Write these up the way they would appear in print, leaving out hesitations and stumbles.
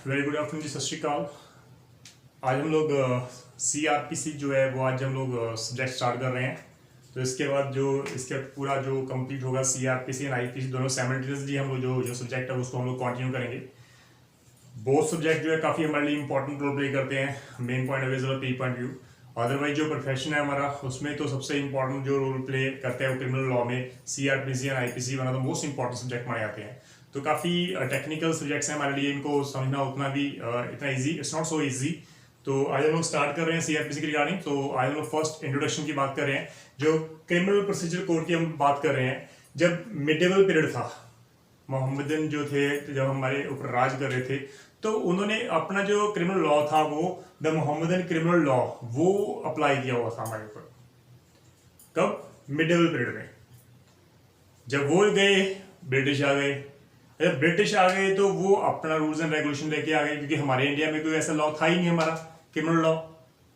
Very good afternoon जी, सत श्रीकाल। आज हम लोग CRPC जो है वो आज हम लोग सब्जेक्ट स्टार्ट कर रहे हैं। तो इसके बाद जो इसके पूरा जो कंप्लीट होगा CRPC एंड IPC दोनों साइमल्टेनियसली हम लोग जो सब्जेक्ट है उसको हम लोग कंटिन्यू करेंगे। बोथ सब्जेक्ट जो है काफ़ी हमारे लिए इंपॉर्टेंट रोल प्ले करते हैं, main point of view, P point view. Otherwise जो प्रोफेशन है हमारा उसमें तो सबसे इंपॉर्टेंट जो रोल प्ले करते हैं वो क्रिमिनल लॉ में CRPC and IPC one of the most important subject माने जाते हैं। तो काफ़ी टेक्निकल सब्जेक्ट्स हैं हमारे लिए, इनको समझना उतना भी इतना easy, it's not so easy. तो आज हम लोग स्टार्ट कर रहे हैं CRPC की रिगार्डिंग। तो आज हम लोग फर्स्ट इंट्रोडक्शन की बात कर रहे हैं, जो क्रिमिनल प्रोसीजर कोड की हम बात कर रहे हैं। जब मिडेवल पीरियड था, मोहम्मदन जो थे जब हमारे ऊपर राज कर रहे थे, तो उन्होंने अपना जो क्रिमिनल लॉ था वो द मोहम्मदन क्रिमिनल लॉ वो अप्लाई किया हुआ था हमारे ऊपर। कब? मिडेवल पीरियड में। जब वो गए ब्रिटिश आ गए, जब ब्रिटिश आ गए तो वो अपना रूल्स एंड रेगुलेशन लेके आ गए, क्योंकि हमारे इंडिया में कोई ऐसा लॉ था ही नहीं हमारा क्रिमिनल लॉ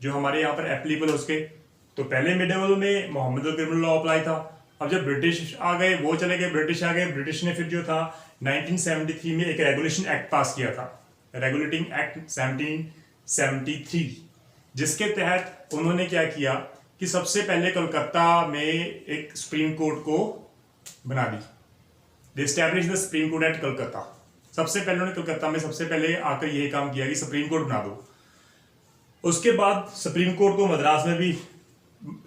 जो हमारे यहाँ पर एप्लीकेबल उसके। तो पहले मिडेवल में मोहम्मदन क्रिमिनल लॉ अप्लाई था। अब जब ब्रिटिश आ गए, वो चले गए, ब्रिटिश आ गए, ब्रिटिश ने फिर जो था 1973 में एक रेगुलेशन एक्ट पास किया था, रेगुलेटिंग एक्ट 1773, जिसके तहत उन्होंने क्या किया कि सबसे पहले कोलकाता में एक सुप्रीम कोर्ट को बना दी। They establish the Supreme Court at Calcutta. सबसे पहले उन्होंने कलकत्ता में सबसे पहले आकर यही काम किया कि सुप्रीम कोर्ट बना दो। उसके बाद सुप्रीम कोर्ट को मद्रास में भी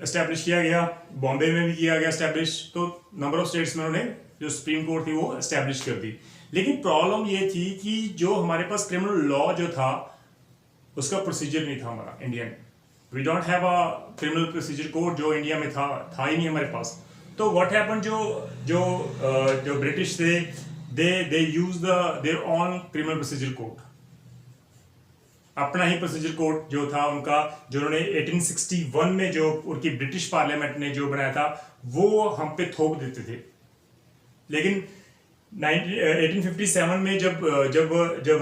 एस्टैब्लिश किया गया, बॉम्बे में भी किया गया एस्टैब्लिश। तो नंबर ऑफ स्टेट्स में उन्होंने जो सुप्रीम कोर्ट थी वो एस्टैब्लिश कर दी। लेकिन प्रॉब्लम ये थी कि जो हमारे पास क्रिमिनल लॉ जो था उसका प्रोसीजर नहीं था हमारा इंडिया में। We don't have a criminal procedure code जो इंडिया में था ही नहीं हमारे पास। तो व्हाट हैपन, जो ब्रिटिश थे, they use their own criminal procedure code, अपना ही प्रोसीजर कोड जो था उनका, जो उन्होंने 1861 में जो उनकी ब्रिटिश पार्लियामेंट ने जो बनाया था वो हम पे थोप देते थे। लेकिन 1857 में जब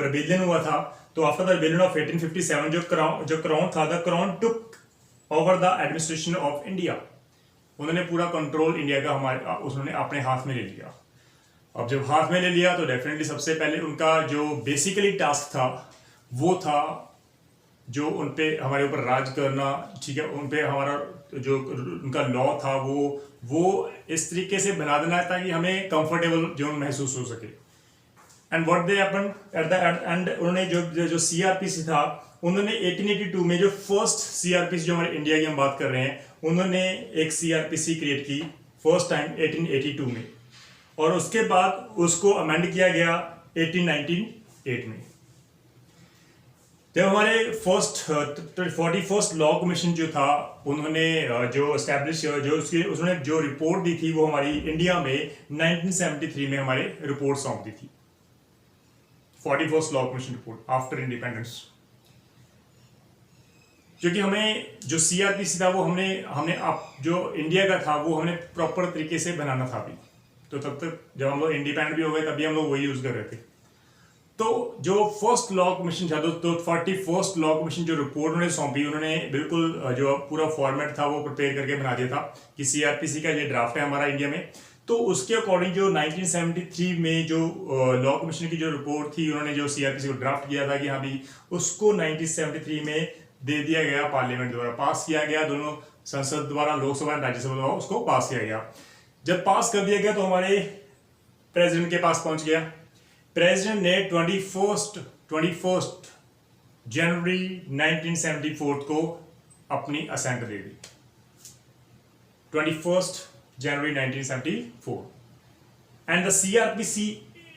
रिबेलियन हुआ था, तो आफ्टर द रिबेलियन ऑफ 1857 जो क्राउन था, the crown took over the administration of India. उन्होंने पूरा कंट्रोल इंडिया का उन्होंने अपने हाथ में ले लिया। अब जब हाथ में ले लिया तो डेफिनेटली सबसे पहले उनका जो बेसिकली टास्क था वो था जो उनपे हमारे ऊपर राज करना, ठीक है, उनपे हमारा जो उनका लॉ था वो इस तरीके से बना देना ताकि हमें कंफर्टेबल जो महसूस हो सके। And what they happen at the end, उन्होंने जो CRPC था, उन्होंने 1882 में जो फर्स्ट CRPC जो हमारे इंडिया की हम बात कर रहे हैं, उन्होंने एक CRPC क्रिएट की फर्स्ट टाइम 1882 में, और उसके बाद उसको अमेंड किया गया 1898 में। जब हमारे 41st लॉ कमीशन जो था, उन्होंने जो एस्टैब्लिश उसने जो रिपोर्ट दी थी वो हमारी इंडिया में 1973 में हमारे रिपोर्ट सौंप दी थी, 41st law commission report after independence. क्योंकि हमें जो CRPC था वो हमने जो इंडिया का था वो हमने प्रॉपर तरीके से बनाना था अभी। तो तब तक जब हम लोग इंडिपेंडेंट भी हो गए तभी हम लोग वही यूज कर रहे थे। तो जो फर्स्ट लॉ कमीशन था, तो 41st लॉ कमीशन जो रिपोर्ट उन्होंने सौंपी, उन्होंने बिल्कुल जो पूरा फॉर्मेट था वो प्रिपेयर करके बना दिया था कि CRPC का ये ड्राफ्ट है हमारा इंडिया में। तो उसके अकॉर्डिंग जो 1973 में जो लॉ कमीशन की जो रिपोर्ट थी, उन्होंने जो CRPC को ड्राफ्ट किया था कि हाँ भी उसको 1973 में दे दिया गया, पार्लियामेंट द्वारा पास किया गया, दोनों संसद द्वारा, लोकसभा और राज्यसभा द्वारा उसको पास किया गया। जब पास कर दिया गया तो हमारे प्रेसिडेंट के पास पहुंच गया। प्रेसिडेंट ने 21 जनवरी 1974 को अपनी असेंट दे दी। 21 जनवरी 1974 and the CRPC,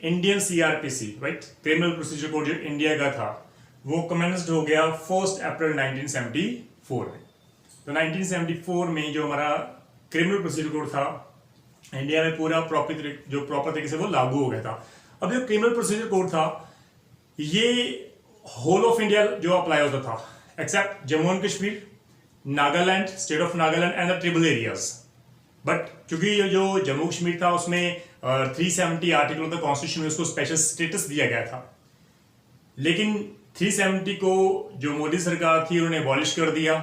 Indian CRPC, right, criminal procedure code जो इंडिया का था वो कमेंस्ड हो गया 1 अप्रैल 1974 में। तो 1974 में जो हमारा क्रिमिनल प्रोसीजर कोड था इंडिया में पूरा प्रॉपर तरीके से वो लागू हो गया था। अब जो क्रिमिनल प्रोसीजर कोड था ये होल ऑफ इंडिया जो अप्लाई होता था, except Jammu and Kashmir, Nagaland, state of Nagaland and the tribal areas. But क्योंकि जो जम्मू कश्मीर था उसमें 370 आर्टिकल ऑफ द कॉन्स्टिट्यूशन में उसको स्पेशल स्टेटस दिया गया था, लेकिन 370 को जो मोदी सरकार थी उन्होंने अबॉलिश कर दिया।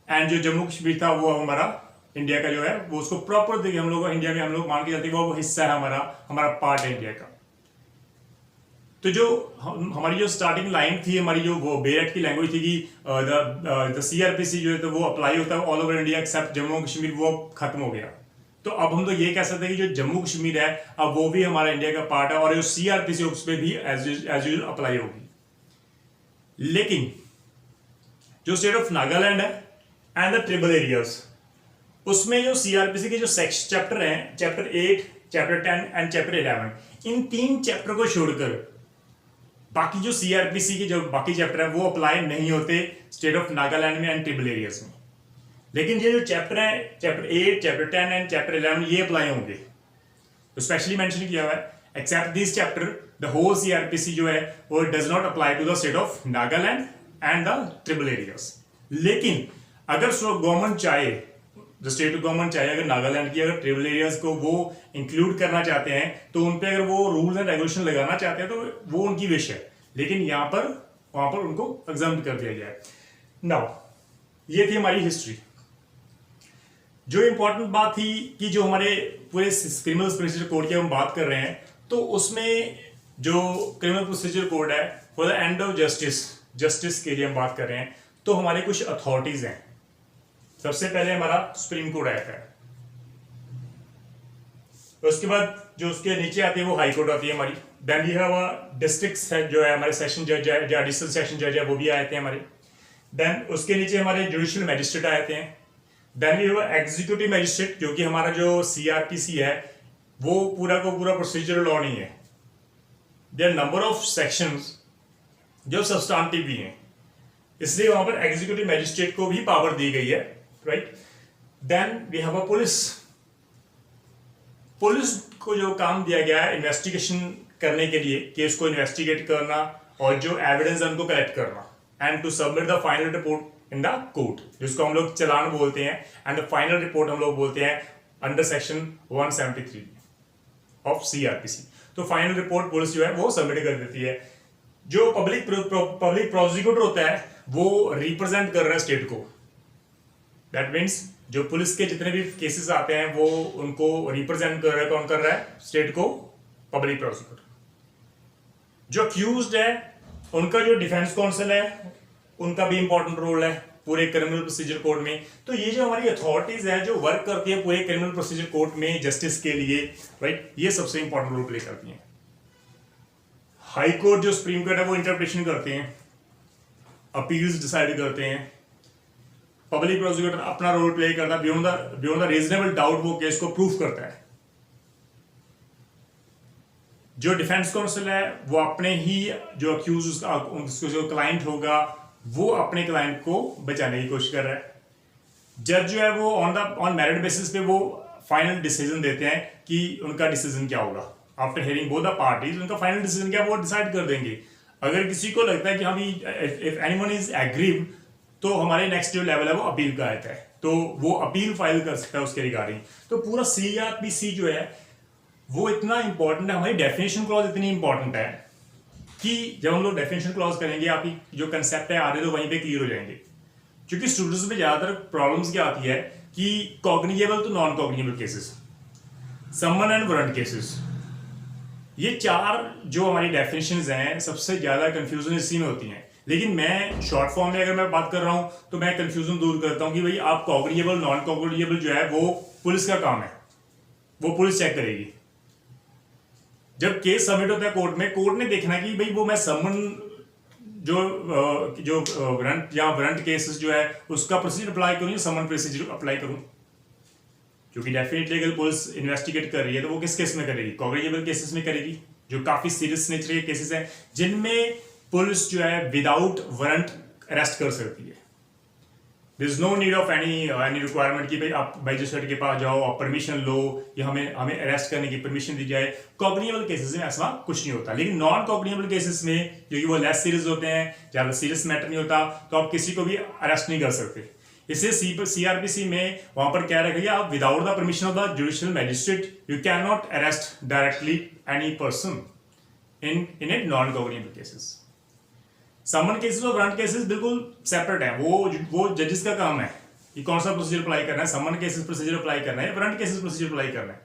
एंड जो जम्मू कश्मीर था वो हमारा इंडिया का जो है वो उसको प्रॉपर देखिए, हम लोग इंडिया में हम लोग मान के चलते हैं वो हिस्सा है हमारा पार्ट है इंडिया का। तो जो हमारी जो स्टार्टिंग लाइन थी, हमारी जो वो बेरेट की लैंग्वेज थी कि द सीआरपीसी जो है तो वो अप्लाई होता है all over India accept Jammu Kashmir, वो खत्म हो गया। तो अब हम तो ये कह सकते हैं कि जो जम्मू कश्मीर है अब वो भी हमारा इंडिया का पार्ट है और जो सीआरपीसी उस पर भी एज यूजुअल अप्लाई होगी। लेकिन जो स्टेट ऑफ नागालैंड है एंड द ट्राइबल एरियाज, उसमें जो सीआरपीसी के जो चैप्टर हैं, chapter 8, chapter 10 and chapter 11, in 3 chapter को छोड़कर बाकी जो सीआरपीसी के जो बाकी चैप्टर हैं वो अप्लाई नहीं होते स्टेट ऑफ नागालैंड में एंड ट्राइबल एरियाज में। लेकिन ये जो चैप्टर है, चैप्टर 8, चैप्टर 10 एंड चैप्टर 11, ये अप्लाई होंगे। तो स्पेशली मेंशन किया हुआ है except this chapter the whole CRPC जो है वो does not apply to the state of Nagaland and the tribal areas. लेकिन अगर गवर्नमेंट चाहे, जो स्टेट गवर्नमेंट चाहे अगर नागालैंड की अगर ट्राइबल एरियाज को वो इंक्लूड करना चाहते हैं तो उन पे अगर वो रूल्स एंड रेगुलेशन लगाना चाहते हैं तो वो उनकी विश है, लेकिन यहाँ पर वहां पर उनको एग्जाम्प्ट कर दिया गया है। नाउ ये थी हमारी हिस्ट्री। जो इंपॉर्टेंट बात थी कि जो हमारे पूरे क्रिमिनल प्रोसीजर कोड की हम बात कर रहे हैं, तो उसमें जो क्रिमिनल प्रोसीजर कोड है for the end of justice के लिए हम बात कर रहे हैं, तो हमारे कुछ अथॉरिटीज हैं। सबसे पहले हमारा सुप्रीम कोर्ट आया था, उसके बाद जो उसके नीचे आती है वो हाई कोर्ट आती है हमारी। देन वी हैव डिस्ट्रिक्ट जो है हमारे सेशन जज है, जो एडिशनल सेशन जज है वो भी आए थे हमारे। देन उसके नीचे हमारे जुडिशियल मैजिस्ट्रेट आए थे। Then we have executive magistrate, क्योंकि हमारा जो सीआरपीसी है वो पूरा को पूरा प्रोसीजरल लॉ नहीं है, देयर नंबर ऑफ सेक्शंस जो सब्सटेंटिव भी हैं, इसलिए वहां पर एग्जीक्यूटिव मैजिस्ट्रेट को भी पावर दी गई है, right. Then we have a police को जो काम दिया गया है इन्वेस्टिगेशन करने के लिए, केस को इन्वेस्टिगेट करना और जो एविडेंस है उनको कलेक्ट करना and to submit the final report in the court, जिसको हम लोग चालान बोलते हैं, एंड द फाइनल रिपोर्ट हम लोग बोलते हैं अंडर सेक्शन 173 ऑफ सीआरपीसी। तो फाइनल रिपोर्ट पुलिस जो है वो सबमिट कर देती है। जो पब्लिक प्रोसिक्यूटर होता है वो रिप्रेजेंट कर रहा है स्टेट को। दैट मीन्स जो पुलिस के जितने भी केसेस आते हैं वो उनको रिप्रेजेंट कर रहा है, कौन कर रहा है? स्टेट को, पब्लिक प्रोसिक्यूटर। जो अक्यूज्ड है उनका जो डिफेंस काउंसिल है उनका भी इंपॉर्टेंट रोल है पूरे क्रिमिनल प्रोसीजर कोड में। तो ये जो हमारी अथॉरिटीज है जो वर्क करती है पूरे क्रिमिनल प्रोसीजर कोड में जस्टिस के लिए, राइट, ये सबसे इंपॉर्टेंट रोल प्ले करती है। हाई कोर्ट जो सुप्रीम कोर्ट है वो इंटरप्रिटेशन करते हैं, अपील्स डिसाइड करते हैं। पब्लिक प्रोसिक्यूटर अपना रोल प्ले करता है, बियॉन्ड द रीजनेबल डाउट वो केस को प्रूफ करता है। जो डिफेंस काउंसिल है वो अपने ही जो अक्यूज उसका जो क्लाइंट होगा वो अपने क्लाइंट को बचाने की कोशिश कर रहा है। जज जो है वो ऑन मेरिट बेसिस पे वो फाइनल डिसीजन देते हैं कि उनका डिसीजन क्या होगा। After hearing both the parties उनका फाइनल डिसीजन क्या वो डिसाइड कर देंगे। अगर किसी को लगता है कि हम इफ एनीवन इज एग्रीव तो हमारे नेक्स्ट जो लेवल है वो अपील का आता है, तो वो अपील फाइल कर सकता है उसके रिगार्डिंग। तो पूरा सीआरपीसी जो है वो इतना इंपॉर्टेंट है, हमारी डेफिनेशन क्लॉज इतनी इंपॉर्टेंट है कि जब हम लोग डेफिनेशन क्लॉज करेंगे आपकी जो कंसेप्ट है आधे तो वहीं पे क्लियर हो जाएंगे। क्योंकि स्टूडेंट्स में ज्यादातर प्रॉब्लम्स क्या आती है कि कॉग्निजेबल तो non cognizable cases, summon and warrant cases, ये 4 जो हमारी डेफिनेशंस हैं सबसे ज्यादा कंफ्यूजन इसी में होती हैं। लेकिन मैं शॉर्ट फॉर्म में अगर मैं बात कर रहा हूं तो मैं कंफ्यूजन दूर करता हूं कि भाई आप कॉग्निजेबल नॉन कॉग्निजेबल जो है वो पुलिस का काम है, वो पुलिस चेक करेगी। जब केस सबमिट होता है कोर्ट में, कोर्ट ने देखना कि भाई वो मैं समन जो वारंट या वारंट केसेस जो है उसका प्रोसीजर अप्लाई करूं या समन प्रोसीजर अप्लाई करूं। क्योंकि डेफिनेटली अगर पुलिस इन्वेस्टिगेट कर रही है तो वो किस केस में करेगी? कॉग्निजेबल केसेस में करेगी, जो काफी सीरियस नेचर के केसेस हैं जिनमें पुलिस जो है विदाउट वारंट अरेस्ट कर सकती है। There is no need of any requirement कि भाई आप मैजिस्ट्रेट के पास जाओ, आप परमिशन लो या हमें अरेस्ट करने की परमिशन दी जाए। कॉग्निजेबल केसेस में ऐसा कुछ नहीं होता। लेकिन नॉन कॉग्निजेबल केसेस में क्योंकि वो लेस सीरियस होते हैं, ज्यादा सीरियस मैटर नहीं होता, तो आप किसी को भी अरेस्ट नहीं कर सकते। इसलिए सीआरपीसी में वहां पर क्या रखेगा, आप without the permission of the judicial magistrate you can not arrest directly any person in it non cognizable cases. Summon cases और वारंट केसेस बिल्कुल सेपरेट है, वो जजेस का काम है कि कौन सा प्रोसीजर अप्लाई करना है, समन केसेस प्रोसीजर अप्लाई करना है, वारंट केसेस प्रोसीजर अप्लाई करना है।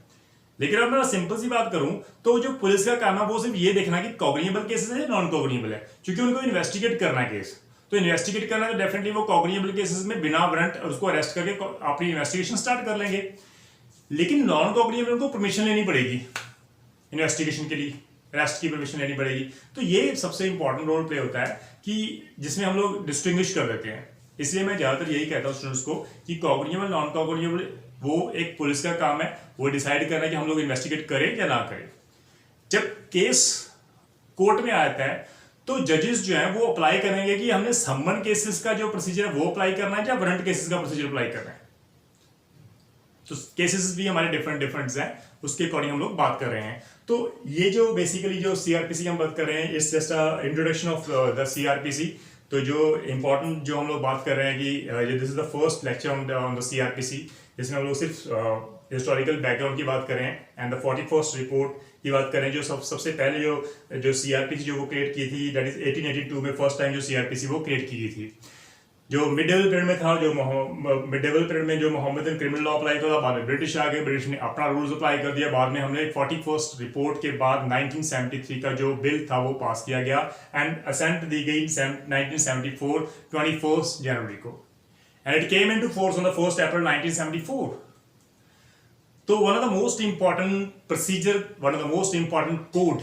लेकिन अब मैं सिंपल सी बात करूं तो जो पुलिस का काम है वो सिर्फ ये देखना कि कॉग्निएबल केसेस है या नॉन कॉग्निएबल है, क्योंकि उनको इन्वेस्टिगेट करना है केस। तो इन्वेस्टिगेट करना है तो डेफिनेटली वो कॉग्निएबल केसेस में बिना वारंट उसको अरेस्ट करके अपनी इन्वेस्टिगेशन स्टार्ट कर लेंगे। लेकिन नॉन कॉग्निएबल को परमिशन लेनी पड़ेगी इन्वेस्टिगेशन के लिए, अरेस्ट की परमिशन लेनी पड़ेगी। तो ये सबसे इंपॉर्टेंट रोल प्ले होता है कि जिसमें हम लोग डिस्टिंग्विश कर देते हैं। इसलिए मैं ज्यादातर यही कहता हूँ स्टूडेंट्स को कि कॉग्निएबल नॉन कॉग्निएबल वो एक पुलिस का काम है, वो डिसाइड करना है कि हम लोग इन्वेस्टिगेट करें या ना करें। जब केस कोर्ट में आता है तो जजेस जो है वो अप्लाई करेंगे कि हमने समन केसेस का जो प्रोसीजर है वो अप्लाई करना है या वारंट केसेस का प्रोसीजर अप्लाई करना है। तो केसेस भी हमारे डिफरेंट हैं, उसके अकॉर्डिंग हम लोग बात कर रहे हैं। तो ये जो बेसिकली जो सीआरपीसी हम बात कर रहे हैं, it's just a introduction of the CrPC. तो जो इंपॉर्टेंट जो हम लोग बात कर रहे हैं कि this is the first lecture on the CrPC, जिसमें हम लोग सिर्फ हिस्टोरिकल बैकग्राउंड की बात करें एंड द 41st रिपोर्ट की बात करें, जो सबसे पहले जो सीआरपीसी जो वो क्रिएट की थी, दैट इज 1882 में फर्स्ट टाइम जो सीआरपीसी वो क्रिएट की गई थी। जो मिडेवल पीरियड में था, जो मिडेवल पीरियड में जो मोहम्मदन क्रिमिनल लॉ अप्लाई किया था, बाद में ब्रिटिश आ गए, ब्रिटिश ने अपना रूल्स अप्लाई कर दिया। बाद में हमने 41st रिपोर्ट के बाद 1973 का जो बिल था वो पास किया गया एंड असेंट दी गई 1974 21 जनवरी को, and it came into force on the 1st अप्रैल 1974। तो one of the most important procedure, one of the most important code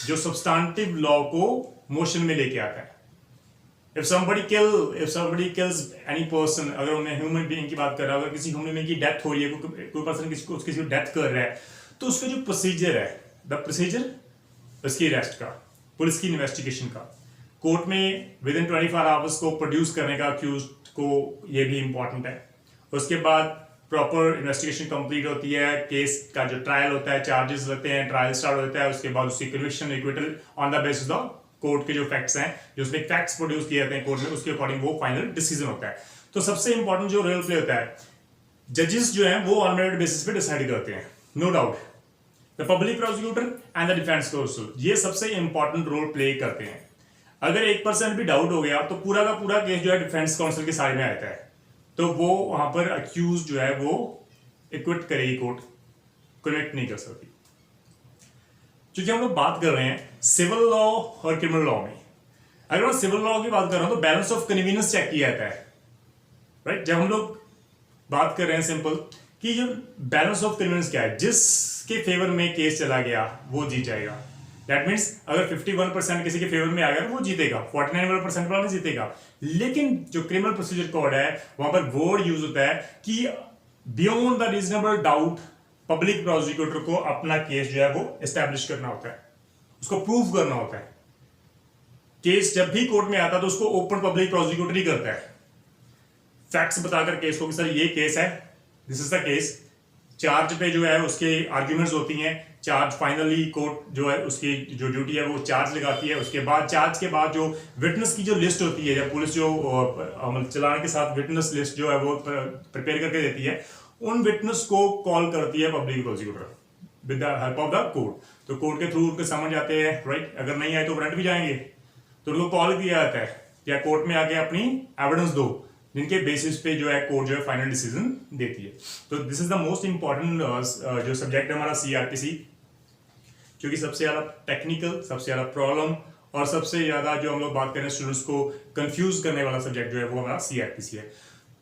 जो सब्सटैंटिव लॉ को मोशन में लेके आता है। If somebody kills any person, अगर उन्हें ह्यूमन बीइंग की बात कर रहा है, अगर किसी ह्यूमन बीइंग की डेथ हो रही है, कोई पर्सन किसी को डेथ कर रहा है, तो उसका जो प्रोसीजर है, द प्रोसीजर उसकी अरेस्ट का, पुलिस की इन्वेस्टिगेशन का, कोर्ट में विद इन 24 आवर्स को प्रोड्यूस करने का अक्यूज्ड को, ये भी इंपॉर्टेंट है। उसके बाद प्रॉपर इन्वेस्टिगेशन कंप्लीट होती है, केस का जो ट्रायल होता है, चार्जेस लगते हैं, ट्रायल स्टार्ट होता है, उसके बाद उसकी conviction, acquittal on the basis of court के जो फैक्ट्स हैं, जो उसमें फैक्ट्स प्रोड्यूस किए जाते हैं कोर्ट में, उसके अकॉर्डिंग वो फाइनल डिसीजन होता है। तो सबसे इंपॉर्टेंट जो रोल प्ले होता है, जजेस जो हैं वो ऑन मेरिट बेसिस पे डिसाइड करते हैं, no doubt. The public prosecutor and the defence counsel ये सबसे इंपॉर्टेंट रोल प्ले करते हैं। अगर 1% भी डाउट हो गया तो पूरा का पूरा केस जो है डिफेंस काउंसिल के साइड में आता है, तो वो वहां पर अक्यूज जो है वो एक्विट करेगी, कोर्ट कन्विक्ट नहीं कर सकती। क्योंकि हम लोग बात कर रहे हैं सिविल लॉ और क्रिमिनल लॉ में। अगर मैं सिविल लॉ की बात कर रहा हूं तो बैलेंस ऑफ कन्वीनियंस चेक किया जाता है, राइट। जब हम लोग बात कर रहे हैं सिंपल कि जो बैलेंस ऑफ कन्वीनियंस क्या है, जिसके फेवर में केस चला गया वो जीत जाएगा। दैट मीन्स अगर 51% किसी के फेवर में आ गया वो जीतेगा, 49% वाला जीतेगा। लेकिन जो क्रिमिनल प्रोसीजर कोड है वहां पर वर्ड यूज होता है कि beyond the reasonable doubt public prosecutor को अपना केस जो है वो एस्टैब्लिश करना होता है, उसको प्रूव करना होता है। केस जब भी कोर्ट में आता है तो उसको ओपन पब्लिक प्रोसिक्यूटर ही करता है, फैक्ट्स बताकर केस को कि सर ये केस है, this is the case. Charge पे जो है उसके आर्ग्यूमेंट्स होती हैं, चार्ज फाइनली कोर्ट जो है उसकी जो ड्यूटी है वो चार्ज लगाती है। उसके बाद चार्ज के बाद जो विटनेस की जो लिस्ट होती है, जब पुलिस जो चलाने के साथ विटनेस लिस्ट जो है वो प्रिपेयर करके देती है, उन विटनेस को कॉल करती है public prosecutor with the help of the court. तो कोर्ट के थ्रू उनके समझ आते हैं, राइट। अगर नहीं आए तो वारंट भी जाएंगे, तो उनको कॉल किया जाता है या कोर्ट में आके अपनी एविडेंस दो, जिनके बेसिस पे जो है कोर्ट जो है फाइनल डिसीजन देती है। तो this is the most important जो सब्जेक्ट है हमारा सीआरपीसी, क्योंकि सबसे ज्यादा टेक्निकल, सबसे ज्यादा प्रॉब्लम और सबसे ज्यादा जो हम लोग बात करें स्टूडेंट्स को कंफ्यूज करने वाला सब्जेक्ट जो है वो हमारा सीआरपीसी है।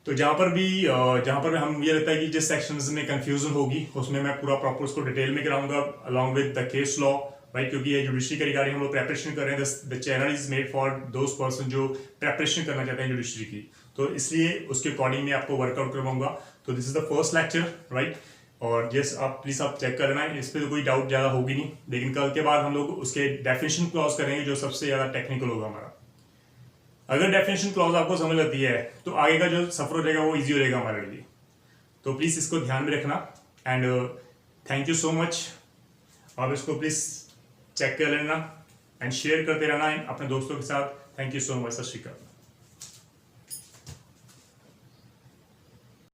तो जहां पर हम ये रहता है कि जिस सेक्शंस में कंफ्यूजन होगी उसमें मैं पूरा प्रॉपर उसको डिटेल में कराऊंगा along with the case law, right. क्योंकि ये जुडिशरी के रिगार्डिंग हम लोग प्रेपरेशन कर रहे हैं, the channel is made for those person जो प्रेपरेशन करना चाहते हैं जुडिशरी की, तो इसलिए उसके अकॉर्डिंग मैं आपको वर्कआउट करवाऊंगा। तो this is the first lecture, right. और यस आप प्लीज आप चेक कर लेना, इस पर तो कोई डाउट ज्यादा होगी नहीं। लेकिन कल के बाद हम लोग उसके डेफिनेशन क्लॉज करेंगे जो सबसे ज्यादा टेक्निकल होगा हमारा। अगर डेफिनेशन क्लॉज आपको समझ आती है तो आगे का जो सफर हो जाएगा वो इजी हो जाएगा हमारे लिए। तो प्लीज इसको ध्यान में रखना and thank you so much. आप इसको प्लीज चेक कर लेना एंड शेयर करते रहना अपने दोस्तों के साथ। Thank you so much. सत श्री अकाल।